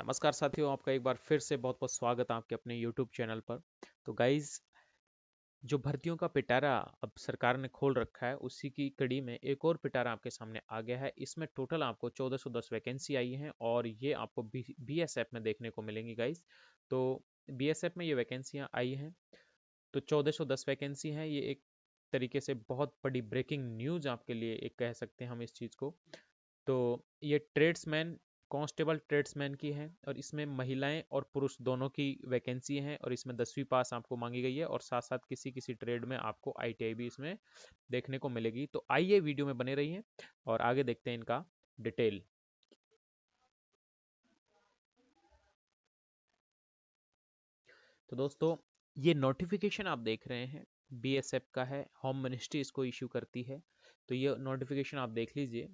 नमस्कार साथियों, आपका एक बार फिर से बहुत बहुत स्वागत है आपके अपने YouTube चैनल पर। तो गाइज, जो भर्तियों का पिटारा अब सरकार ने खोल रखा है, उसी की कड़ी में एक और पिटारा आपके सामने आ गया है। इसमें टोटल आपको 1410 वैकेंसी आई हैं और ये आपको BSF में देखने को मिलेंगी गाइज। तो BSF में ये वैकेंसियाँ आई हैं, तो 1410 वैकेंसी हैं। ये एक तरीके से बहुत बड़ी ब्रेकिंग न्यूज़ आपके लिए एक कह सकते हैं हम इस चीज़ को। तो ये ट्रेड्समैन कांस्टेबल ट्रेड्समैन की है और इसमें महिलाएं और पुरुष दोनों की वैकेंसी है और इसमें 10वीं पास आपको मांगी गई है और साथ साथ किसी किसी ट्रेड में आपको ITI भी इसमें देखने को मिलेगी। तो आइए वीडियो में बने रहिए और आगे देखते हैं इनका डिटेल। तो दोस्तों, ये नोटिफिकेशन आप देख रहे हैं BSF का है, होम मिनिस्ट्री इसको इश्यू करती है। तो ये नोटिफिकेशन आप देख लीजिए।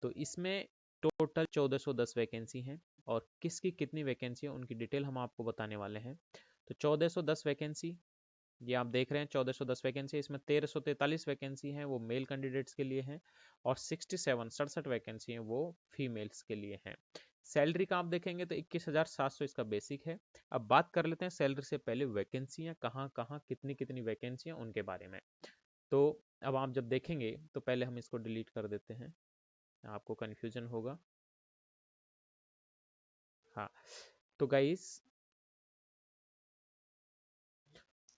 तो इसमें टोटल 1410 वैकेंसी हैं और किसकी कितनी वैकेंसी है उनकी डिटेल हम आपको बताने वाले हैं। तो 1410 वैकेंसी ये आप देख रहे हैं, 1410 वैकेंसी, इसमें 1343 वैकेंसी हैं वो मेल कैंडिडेट्स के लिए हैं और 67 वैकेंसी हैं वो फीमेल्स के लिए हैं। सैलरी का आप देखेंगे तो 21,700 इसका बेसिक है। अब बात कर लेते हैं सैलरी से पहले वैकेंसियां कहाँ कहाँ कितनी कितनी वैकेंसियां उनके बारे में। तो अब आप जब देखेंगे तो पहले हम इसको डिलीट कर देते हैं, आपको कन्फ्यूजन होगा। हाँ, तो गाइस,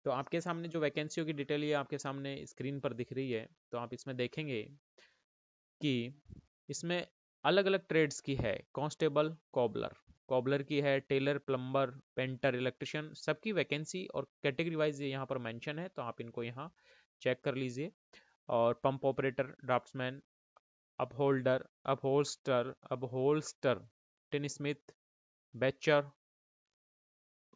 तो आपके सामने जो वैकेंसियों की डिटेल ये आपके सामने स्क्रीन पर दिख रही है। तो आप इसमें देखेंगे कि इसमें अलग अलग ट्रेड्स की है। कांस्टेबल, कॉबलर, कॉबलर की है, टेलर, प्लम्बर, पेंटर, इलेक्ट्रिशियन, सबकी वैकेंसी और कैटेगरी वाइज ये यहाँ पर मेंशन है, तो आप इनको यहाँ चेक कर लीजिए। और pump operator, draftsman, upholder, upholster, tinsmith, butcher,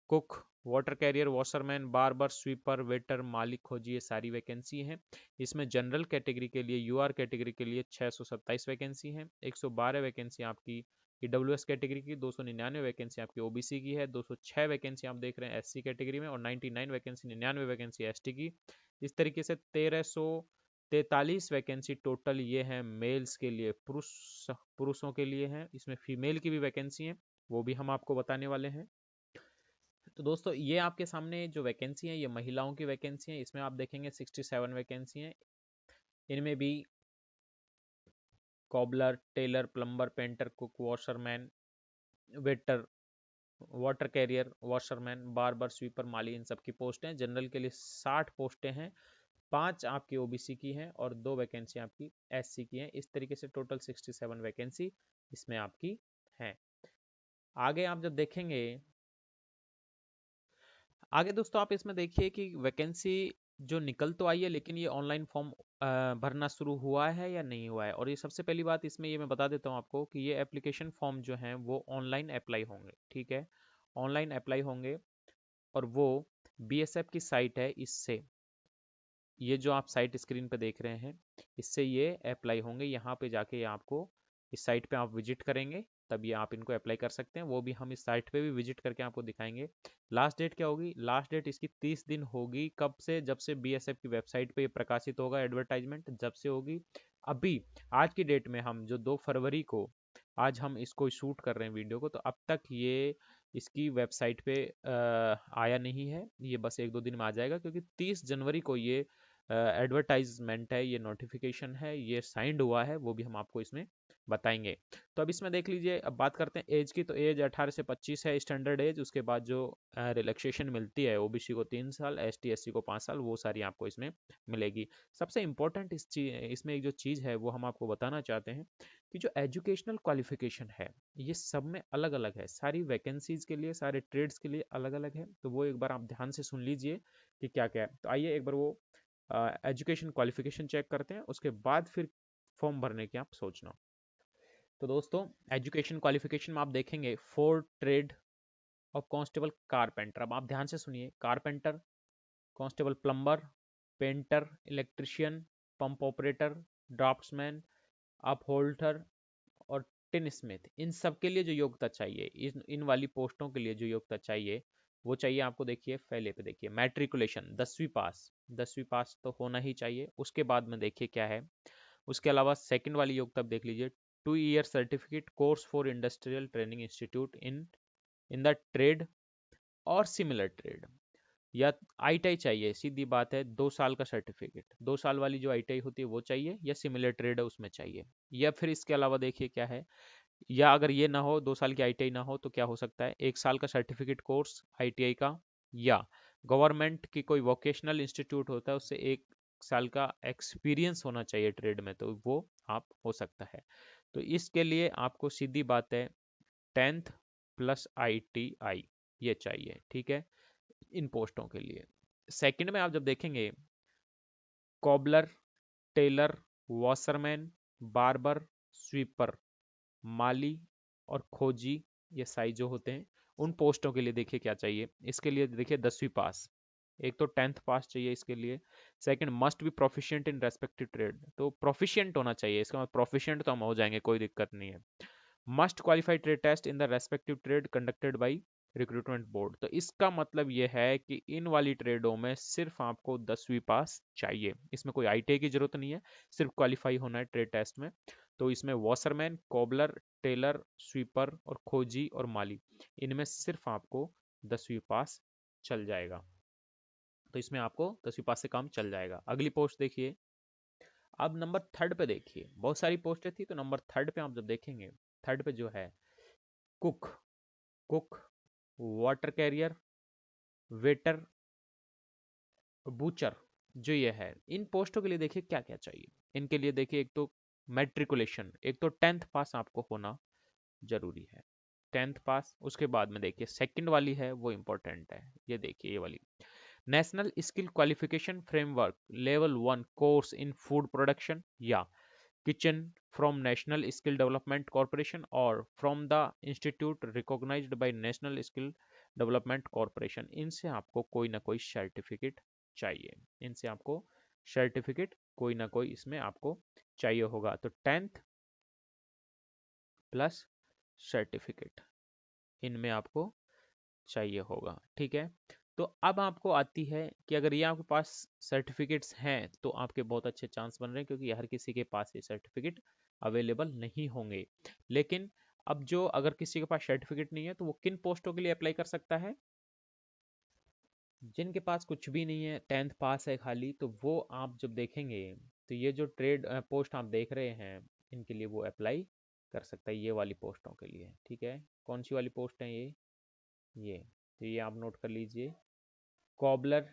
cook, water carrier, washerman, barber, sweeper, waiter, मालिक, खोजी, ये सारी वैकेंसी हैं। इसमें जनरल कैटेगरी के लिए, UR कैटेगरी के लिए 627 वैकेंसी हैं। 112 वैकेंसी आपकी EWS कैटेगरी की, 299 वैकेंसी आपकी OBC की है, 206 वैकेंसी आप देख रहे हैं SC कैटेगरी में और 99 वैकेंसी 99 वैकेंसी ST की। इस तरीके से 1343 वैकेंसी टोटल ये हैं मेल्स के लिए, पुरुषों के लिए हैं। इसमें फीमेल की भी वैकेंसी है, वो भी हम आपको बताने वाले हैं। तो दोस्तों, ये आपके सामने जो वैकेंसी है ये महिलाओं की वैकेंसी है। इसमें आप देखेंगे 67 वैकेंसी हैं। इनमें भी cobbler, tailor, plumber, painter, cook, washerman, waiter, water carrier, washerman, barber, sweeper, माली, इन सब की पोस्ट हैं। जनरल के लिए 60 पोस्टें हैं, 5 आपकी OBC की हैं और 2 वैकेंसी आपकी SC की हैं। इस तरीके से टोटल 67 वैकेंसी इसमें आपकी हैं। आगे आप जब देखेंगे, आगे दोस्तों आप इसमें देखिए कि वैकेंसी जो निकल तो आई है, लेकिन ये ऑनलाइन फॉर्म भरना शुरू हुआ है या नहीं हुआ है। और ये सबसे पहली बात इसमें ये मैं बता देता हूँ आपको कि ये एप्लीकेशन फॉर्म जो हैं वो ऑनलाइन अप्लाई होंगे, ठीक है, ऑनलाइन अप्लाई होंगे। और वो BSF की साइट है, इससे ये जो आप साइट स्क्रीन पे देख रहे हैं इससे ये अप्लाई होंगे। यहाँ पे जाके ये आपको, इस साइट पे आप विजिट करेंगे तब ये आप इनको अप्लाई कर सकते हैं। वो भी हम इस साइट पे भी विजिट करके आपको दिखाएंगे। लास्ट डेट क्या होगी? लास्ट डेट इसकी 30 दिन होगी। कब से? जब से BSF की वेबसाइट पे ये प्रकाशित होगा, एडवर्टाइजमेंट जब से होगी। अभी आज की डेट में हम जो 2 फरवरी को, आज हम इसको शूट कर रहे हैं वीडियो को, तो अब तक ये इसकी वेबसाइट पे आया नहीं है। ये बस 1-2 दिन में आ जाएगा, क्योंकि 30 जनवरी को ये एडवर्टाइजमेंट है, ये नोटिफिकेशन है, ये साइंड हुआ है, वो भी हम आपको इसमें बताएंगे। तो अब इसमें देख लीजिए, अब बात करते हैं एज की। तो एज 18 से 25 है स्टैंडर्ड एज। उसके बाद जो रिलैक्सेशन मिलती है, OBC को 3 साल, ST SC को 5 साल, वो सारी आपको इसमें मिलेगी। सबसे इंपॉर्टेंट इसमें एक जो चीज़ है वो हम आपको बताना चाहते हैं कि जो एजुकेशनल क्वालिफिकेशन है ये सब में अलग अलग है। सारी वैकेंसीज के लिए, सारे ट्रेड्स के लिए अलग अलग है। तो वो एक बार आप ध्यान से सुन लीजिए कि क्या क्या है। तो आइए एक बार वो एजुकेशन क्वालिफिकेशन चेक करते हैं, उसके बाद फिर फॉर्म भरने की आप सोचना। तो दोस्तों, एजुकेशन क्वालिफिकेशन में आप देखेंगे 4 ट्रेड ऑफ कांस्टेबल कारपेंटर। अब आप ध्यान से सुनिए, carpenter, constable plumber, painter, electrician, pump operator, draftsman, upholder और टिन स्मिथ, इन सब के लिए जो योग्यता चाहिए, इन वाली पोस्टों के लिए जो योग्यता चाहिए वो चाहिए आपको। देखिए पहले पे देखिए, मैट्रिकुलेशन 10वीं पास, 10वीं पास तो होना ही चाहिए। उसके बाद में देखिए क्या है, उसके अलावा सेकंड वाली योग्यता देख लीजिए, 2 year certificate course for industrial training institute in in the trade और सिमिलर ट्रेड। या आईटीआई चाहिए, सीधी बात है, 2 साल का सर्टिफिकेट, 2 साल वाली जो आईटीआई होती है वो चाहिए, या सिमिलर ट्रेड है उसमें चाहिए। या फिर इसके अलावा देखिए क्या है, या अगर ये ना हो, 2 साल की आईटीआई ना हो, तो क्या हो सकता है, 1 साल का सर्टिफिकेट कोर्स आईटीआई का, या गवर्नमेंट की कोई वोकेशनल इंस्टीट्यूट होता है उससे 1 साल का एक्सपीरियंस होना चाहिए ट्रेड में, तो वो आप हो सकता है। तो इसके लिए आपको सीधी बात है 10th प्लस आईटीआई ये चाहिए, ठीक है, इन पोस्टों के लिए। सेकंड में आप जब देखेंगे, cobbler, tailor, washerman, barber, sweeper, माली और खोजी, ये साइज जो होते हैं, उन पोस्टों के लिए देखिए क्या चाहिए। इसके लिए देखिए 10वीं पास, एक तो 10th पास चाहिए इसके लिए। Second, must be proficient in respective trade, तो प्रोफिशिएंट होना चाहिए, इसका मतलब प्रोफिशिएंट तो हम हो जाएंगे, कोई दिक्कत नहीं है। Must qualify trade test in the respective trade conducted by recruitment board, तो इसका मतलब यह है कि इन वाली ट्रेडों में सिर्फ आपको 10वीं पास चाहिए, इसमें कोई आईटीआई की जरूरत नहीं है, सिर्फ क्वालिफाई होना है ट्रेड टेस्ट में। तो इसमें वॉशरमैन, कोबलर, टेलर, स्वीपर और खोजी और माली, इनमें सिर्फ आपको 10वीं पास चल जाएगा, तो इसमें आपको 10वीं पास से काम चल जाएगा। अगली पोस्ट देखिए, अब नंबर थर्ड पे देखिए, बहुत सारी पोस्टें थी, तो नंबर थर्ड पे आप जब देखेंगे, थर्ड पे जो है cook, cook, water career, waiter, butcher, जो ये है, इन पोस्टों के लिए देखिए क्या क्या चाहिए। इनके लिए देखिए, एक तो मैट्रिकुलेशन, एक तो 10th पास आपको होना जरूरी है, 10th पास। उसके बाद में देखिए सेकंड वाली है वो इंपॉर्टेंट है, ये देखिए ये वाली, national skill qualification framework level 1 course in food production या kitchen from national skill development corporation और from the institute recognised by national skill development corporation, इनसे आपको कोई ना कोई सर्टिफिकेट चाहिए, इनसे आपको सर्टिफिकेट कोई ना कोई इसमें आपको चाहिए होगा। तो 10th प्लस सर्टिफिकेट इनमें आपको चाहिए होगा, ठीक है। तो अब आपको आती है कि अगर ये आपके पास सर्टिफिकेट्स हैं तो आपके बहुत अच्छे चांस बन रहे हैं, क्योंकि हर किसी के पास ये सर्टिफिकेट अवेलेबल नहीं होंगे। लेकिन अब जो अगर किसी के पास सर्टिफिकेट नहीं है तो वो किन पोस्टों के लिए अप्लाई कर सकता है, जिनके पास कुछ भी नहीं है, 10th पास है खाली, तो वो आप जब देखेंगे, तो ये जो ट्रेड पोस्ट आप देख रहे हैं, इनके लिए वो अप्लाई कर सकता है, ये वाली पोस्टों के लिए, ठीक है। कौन सी वाली पोस्ट है ये तो ये आप नोट कर लीजिए, कॉबलर,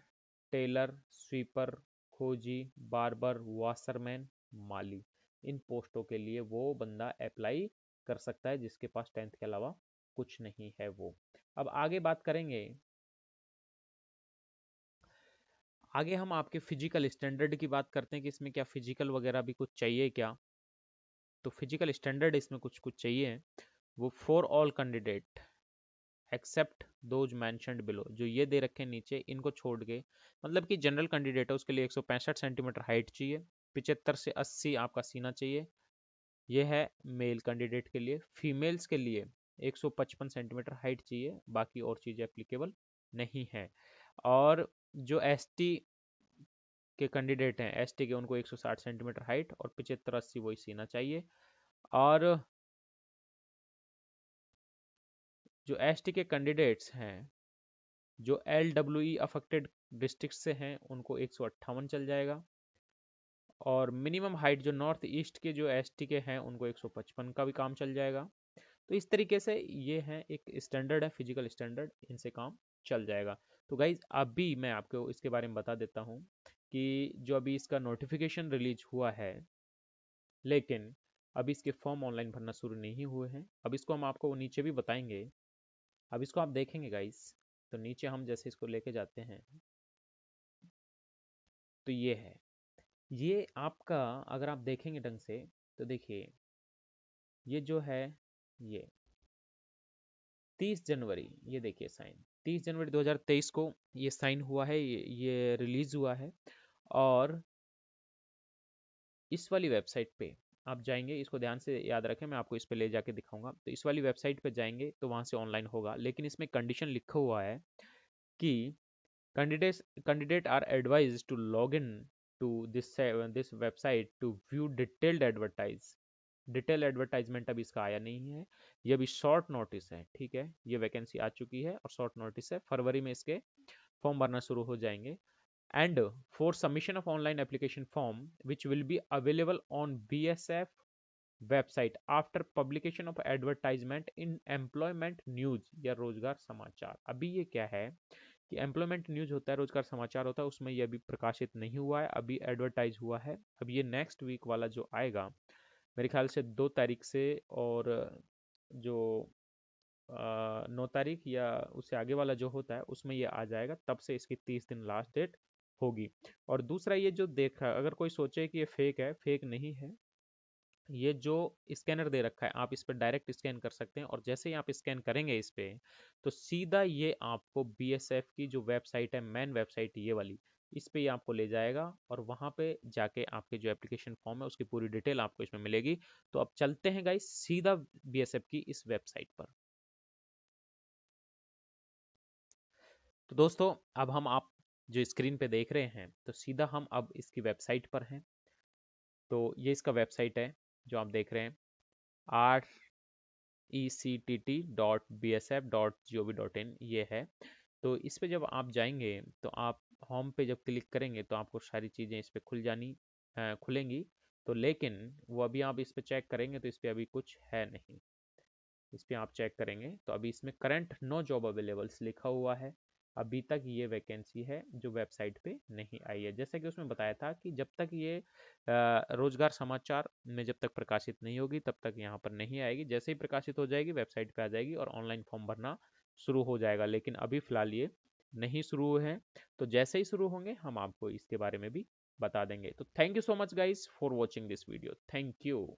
टेलर, स्वीपर, खोजी, बार्बर, वाशरमैन, माली, इन पोस्टों के लिए वो बंदा अप्लाई कर सकता है जिसके पास 10th के अलावा कुछ नहीं है वो। अब आगे बात करेंगे, आगे हम आपके फिजिकल स्टैंडर्ड की बात करते हैं कि इसमें क्या फिजिकल वगैरह भी कुछ चाहिए क्या। तो फिजिकल स्टैंडर्ड इसमें कुछ कुछ चाहिए, वो for all candidate except those mentioned below, जो ये दे रखे हैं नीचे, इनको छोड़ के, मतलब कि जनरल कैंडिडेट है उसके लिए 165 सेंटीमीटर हाइट चाहिए, 75 से 80 आपका सीना चाहिए, ये है मेल कैंडिडेट के लिए। फीमेल्स के लिए 155 सेंटीमीटर हाइट चाहिए, बाकी और चीज़ें एप्लीकेबल नहीं है। और जो एसटी के कैंडिडेट हैं, एसटी के, उनको 160 सेंटीमीटर हाइट और 75-80 वही सीना चाहिए। और जो एसटी के कैंडिडेट्स हैं, जो LWE अफेक्टेड डिस्ट्रिक्ट से हैं, उनको 158 चल जाएगा। और मिनिमम हाइट जो नॉर्थ ईस्ट के जो एसटी के हैं, उनको 155 का भी काम चल जाएगा। तो इस तरीके से ये है, एक स्टैंडर्ड है फिजिकल स्टैंडर्ड, इनसे काम चल जाएगा। तो गाइज अभी मैं आपको इसके बारे में बता देता हूँ कि जो अभी इसका नोटिफिकेशन रिलीज हुआ है, लेकिन अभी इसके फॉर्म ऑनलाइन भरना शुरू नहीं हुए हैं। अब इसको हम आपको नीचे भी बताएंगे, अब इसको आप देखेंगे गाइस, तो नीचे हम जैसे इसको लेके जाते हैं, तो ये है, ये आपका अगर आप देखेंगे ढंग से, तो देखिए ये जो है, ये 30 जनवरी, ये देखिए साइन, 30 जनवरी 2023 को ये साइन हुआ है, ये रिलीज हुआ है। और इस वाली वेबसाइट पे आप जाएंगे, इसको ध्यान से याद रखें, मैं आपको इस पे ले जाके दिखाऊंगा, तो इस वाली वेबसाइट पे जाएंगे तो वहां से ऑनलाइन होगा, लेकिन इसमें कंडीशन लिखा हुआ है कि candidate are advised to log in to this website to view detailed advertise detail advertisement अभी इसका आया नहीं है, ये अभी शॉर्ट नोटिस है, ठीक है। ये वैकेंसी आ चुकी है और शॉर्ट नोटिस है, फरवरी में इसके फॉर्म भरना शुरू हो जाएंगे। And for submission of online application form which will be available on BSF website after publication of advertisement in employment news या रोजगार समाचार। अभी ये क्या है कि एम्प्लॉयमेंट न्यूज होता है, रोजगार समाचार होता है, उसमें ये अभी प्रकाशित नहीं हुआ है, अभी एडवर्टाइज हुआ है। अब ये नेक्स्ट वीक वाला जो आएगा मेरे ख्याल से 2 तारीख से, और जो 9 तारीख या उससे आगे वाला जो होता है उसमें ये आ जाएगा, तब से इसकी 30 दिन लास्ट डेट होगी। और दूसरा ये जो देख रहा है, अगर कोई सोचे कि ये फेक है, फेक नहीं है। ये जो स्कैनर दे रखा है आप इस पर डायरेक्ट स्कैन कर सकते हैं, और जैसे ही आप स्कैन करेंगे इस पे, तो सीधा ये आपको BSF की जो वेबसाइट है, मेन वेबसाइट ये वाली, इस पे ये आपको ले जाएगा, और वहां पे जाके आपके जो एप्लीकेशन फॉर्म है उसकी पूरी डिटेल आपको इसमें मिलेगी। तो अब चलते हैं गाइस सीधा BSF की इस वेबसाइट पर। तो दोस्तों अब हम आप जो स्क्रीन पे देख रहे हैं, तो सीधा हम अब इसकी वेबसाइट पर हैं। तो ये इसका वेबसाइट है जो आप देख रहे हैं, rectt.bsf.gov.in ये है। तो इस पे जब आप जाएंगे तो आप होम पे जब क्लिक करेंगे तो आपको सारी चीज़ें इस पे खुलेंगी। तो लेकिन वो अभी आप इस पे चेक करेंगे तो इस पे अभी कुछ है नहीं। इस पे आप चेक करेंगे तो अभी इसमें करंट नो जॉब अवेलेबल्स लिखा हुआ है। अभी तक ये वैकेंसी है जो वेबसाइट पे नहीं आई है। जैसा कि उसमें बताया था कि जब तक ये रोजगार समाचार में जब तक प्रकाशित नहीं होगी तब तक यहाँ पर नहीं आएगी। जैसे ही प्रकाशित हो जाएगी वेबसाइट पे आ जाएगी और ऑनलाइन फॉर्म भरना शुरू हो जाएगा, लेकिन अभी फिलहाल ये नहीं शुरू हुए हैं। तो जैसे ही शुरू होंगे हम आपको इसके बारे में भी बता देंगे। तो thank you so much guys for watching this video. Thank you.